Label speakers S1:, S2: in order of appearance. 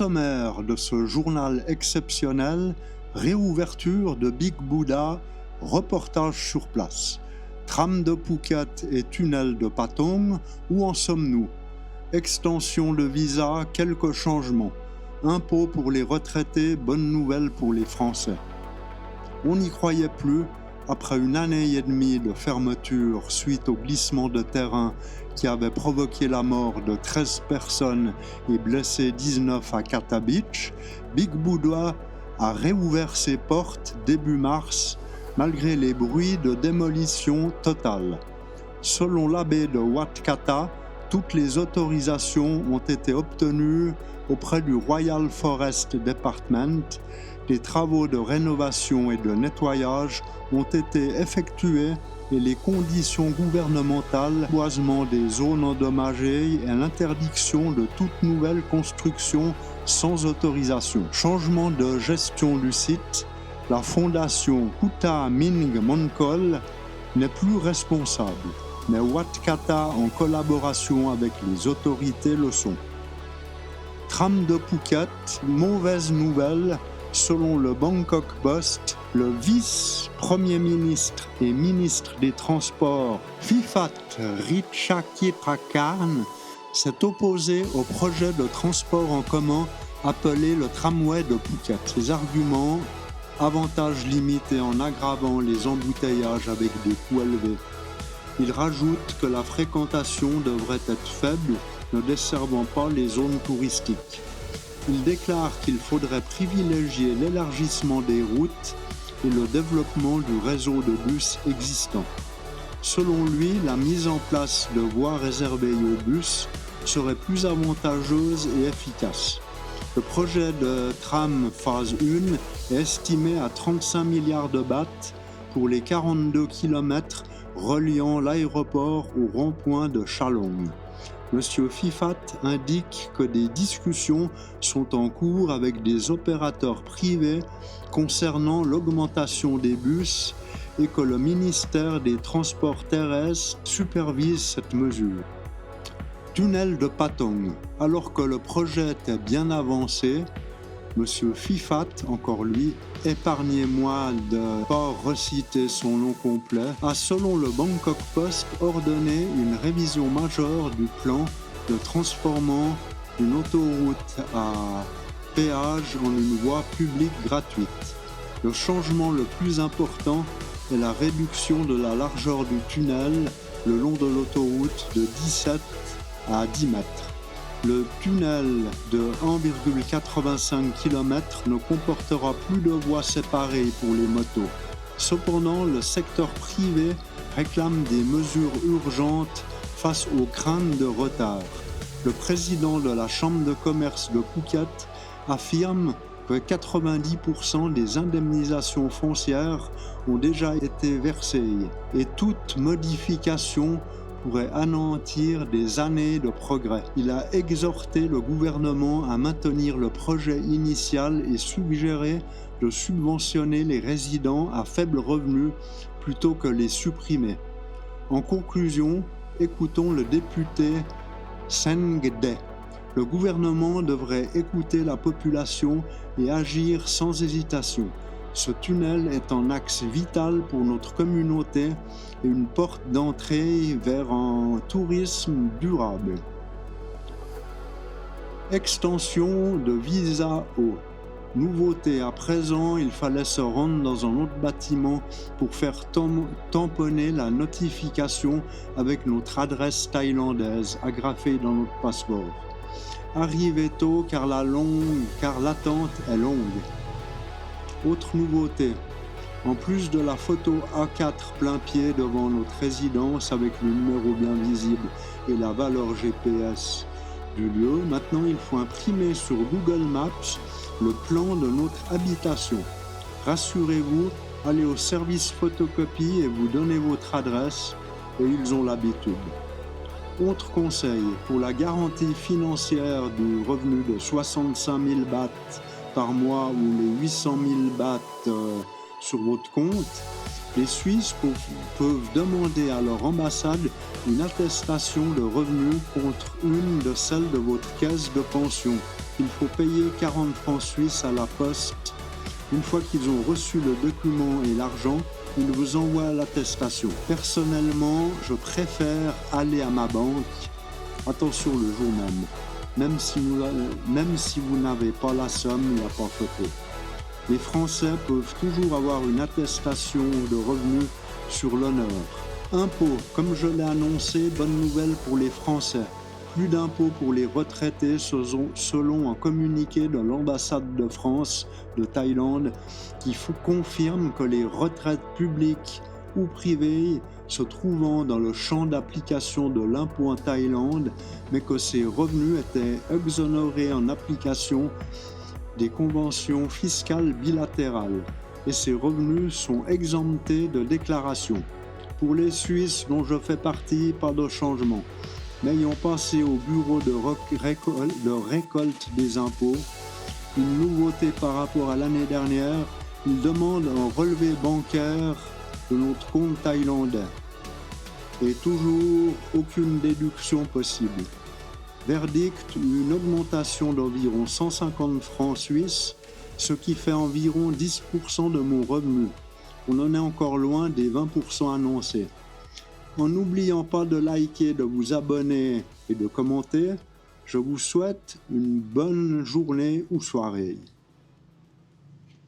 S1: sommaire de ce journal exceptionnel, réouverture de Big Buddha, reportage sur place. Tram de Phuket et tunnel de Patong, où en sommes-nous? Extension de visa, quelques changements. Impôts pour les retraités, bonne nouvelle pour les Français. On n'y croyait plus, après une année et demie de fermeture suite au glissement de terrain qui avait provoqué la mort de 13 personnes et blessé 19 à Kata Beach, Big Buddha a réouvert ses portes début mars, malgré les bruits de démolition totale. Selon l'abbé de Wat Kata, toutes les autorisations ont été obtenues auprès du Royal Forest Department. Des travaux de rénovation et de nettoyage ont été effectués et les conditions gouvernementales, boisement des zones endommagées et l'interdiction de toute nouvelle construction sans autorisation. Changement de gestion du site, la fondation Kuta Ming Monkol n'est plus responsable, mais Wat Kata en collaboration avec les autorités le sont. Tram de Phuket, mauvaise nouvelle. Selon le Bangkok Post, le vice-premier ministre et ministre des Transports Phiphat Ratchakitprakarn s'est opposé au projet de transport en commun appelé le tramway de Phuket. Ses arguments, avantages limités en aggravant les embouteillages avec des coûts élevés. Il rajoute que la fréquentation devrait être faible, ne desservant pas les zones touristiques. Il déclare qu'il faudrait privilégier l'élargissement des routes et le développement du réseau de bus existant. Selon lui, la mise en place de voies réservées aux bus serait plus avantageuse et efficace. Le projet de tram phase 1 est estimé à 35 milliards de bahts pour les 42 km reliant l'aéroport au rond-point de Chalong. Monsieur Phiphat indique que des discussions sont en cours avec des opérateurs privés concernant l'augmentation des bus et que le ministère des Transports terrestres supervise cette mesure. Tunnel de Patong. Alors que le projet était bien avancé, Monsieur Phiphat, encore lui, épargnez-moi de ne pas reciter son nom complet, a selon le Bangkok Post ordonné une révision majeure du plan de transformant une autoroute à péage en une voie publique gratuite. Le changement le plus important est la réduction de la largeur du tunnel le long de l'autoroute de 17 à 10 mètres. Le tunnel de 1,85 km ne comportera plus de voies séparées pour les motos. Cependant, le secteur privé réclame des mesures urgentes face aux craintes de retard. Le président de la Chambre de commerce de Phuket affirme que 90% des indemnisations foncières ont déjà été versées et toute modification pourrait anéantir des années de progrès. Il a exhorté le gouvernement à maintenir le projet initial et suggéré de subventionner les résidents à faible revenu plutôt que les supprimer. En conclusion, écoutons le député Sengde. Le gouvernement devrait écouter la population et agir sans hésitation. Ce tunnel est un axe vital pour notre communauté et une porte d'entrée vers un tourisme durable. Extension de visa O. Nouveauté à présent, il fallait se rendre dans un autre bâtiment pour faire tamponner la notification avec notre adresse thaïlandaise agrafée dans notre passeport. Arrivez tôt car l'attente est longue. Autre nouveauté, en plus de la photo A4 plein pied devant notre résidence avec le numéro bien visible et la valeur GPS du lieu, maintenant il faut imprimer sur Google Maps le plan de notre habitation. Rassurez-vous, allez au service photocopie et vous donnez votre adresse et ils ont l'habitude. Autre conseil, pour la garantie financière du revenu de 65 000 bahts par mois ou les 800 000 bahts sur votre compte, les Suisses peuvent demander à leur ambassade une attestation de revenus contre une de celles de votre caisse de pension. Il faut payer 40 francs suisses à la poste. Une fois qu'ils ont reçu le document et l'argent, ils vous envoient l'attestation. Personnellement, je préfère aller à ma banque, attention le jour même. Même si vous n'avez pas la somme, il n'y a pas photo. Les Français peuvent toujours avoir une attestation de revenus sur l'honneur. Impôts, comme je l'ai annoncé, bonne nouvelle pour les Français. Plus d'impôts pour les retraités selon un communiqué de l'ambassade de France de Thaïlande qui confirme que les retraites publiques ou privées se trouvant dans le champ d'application de l'impôt en Thaïlande, mais que ces revenus étaient exonérés en application des conventions fiscales bilatérales et ces revenus sont exemptés de déclaration. Pour les Suisses dont je fais partie, pas de changement. N'ayant passé au bureau de récolte des impôts, une nouveauté par rapport à l'année dernière, ils demandent un relevé bancaire de notre compte thaïlandais et toujours aucune déduction possible. Verdict, une augmentation d'environ 150 francs suisses, ce qui fait environ 10% de mon revenu. On en est encore loin des 20% annoncés. En n'oubliant pas de liker, de vous abonner et de commenter, je vous souhaite une bonne journée ou soirée.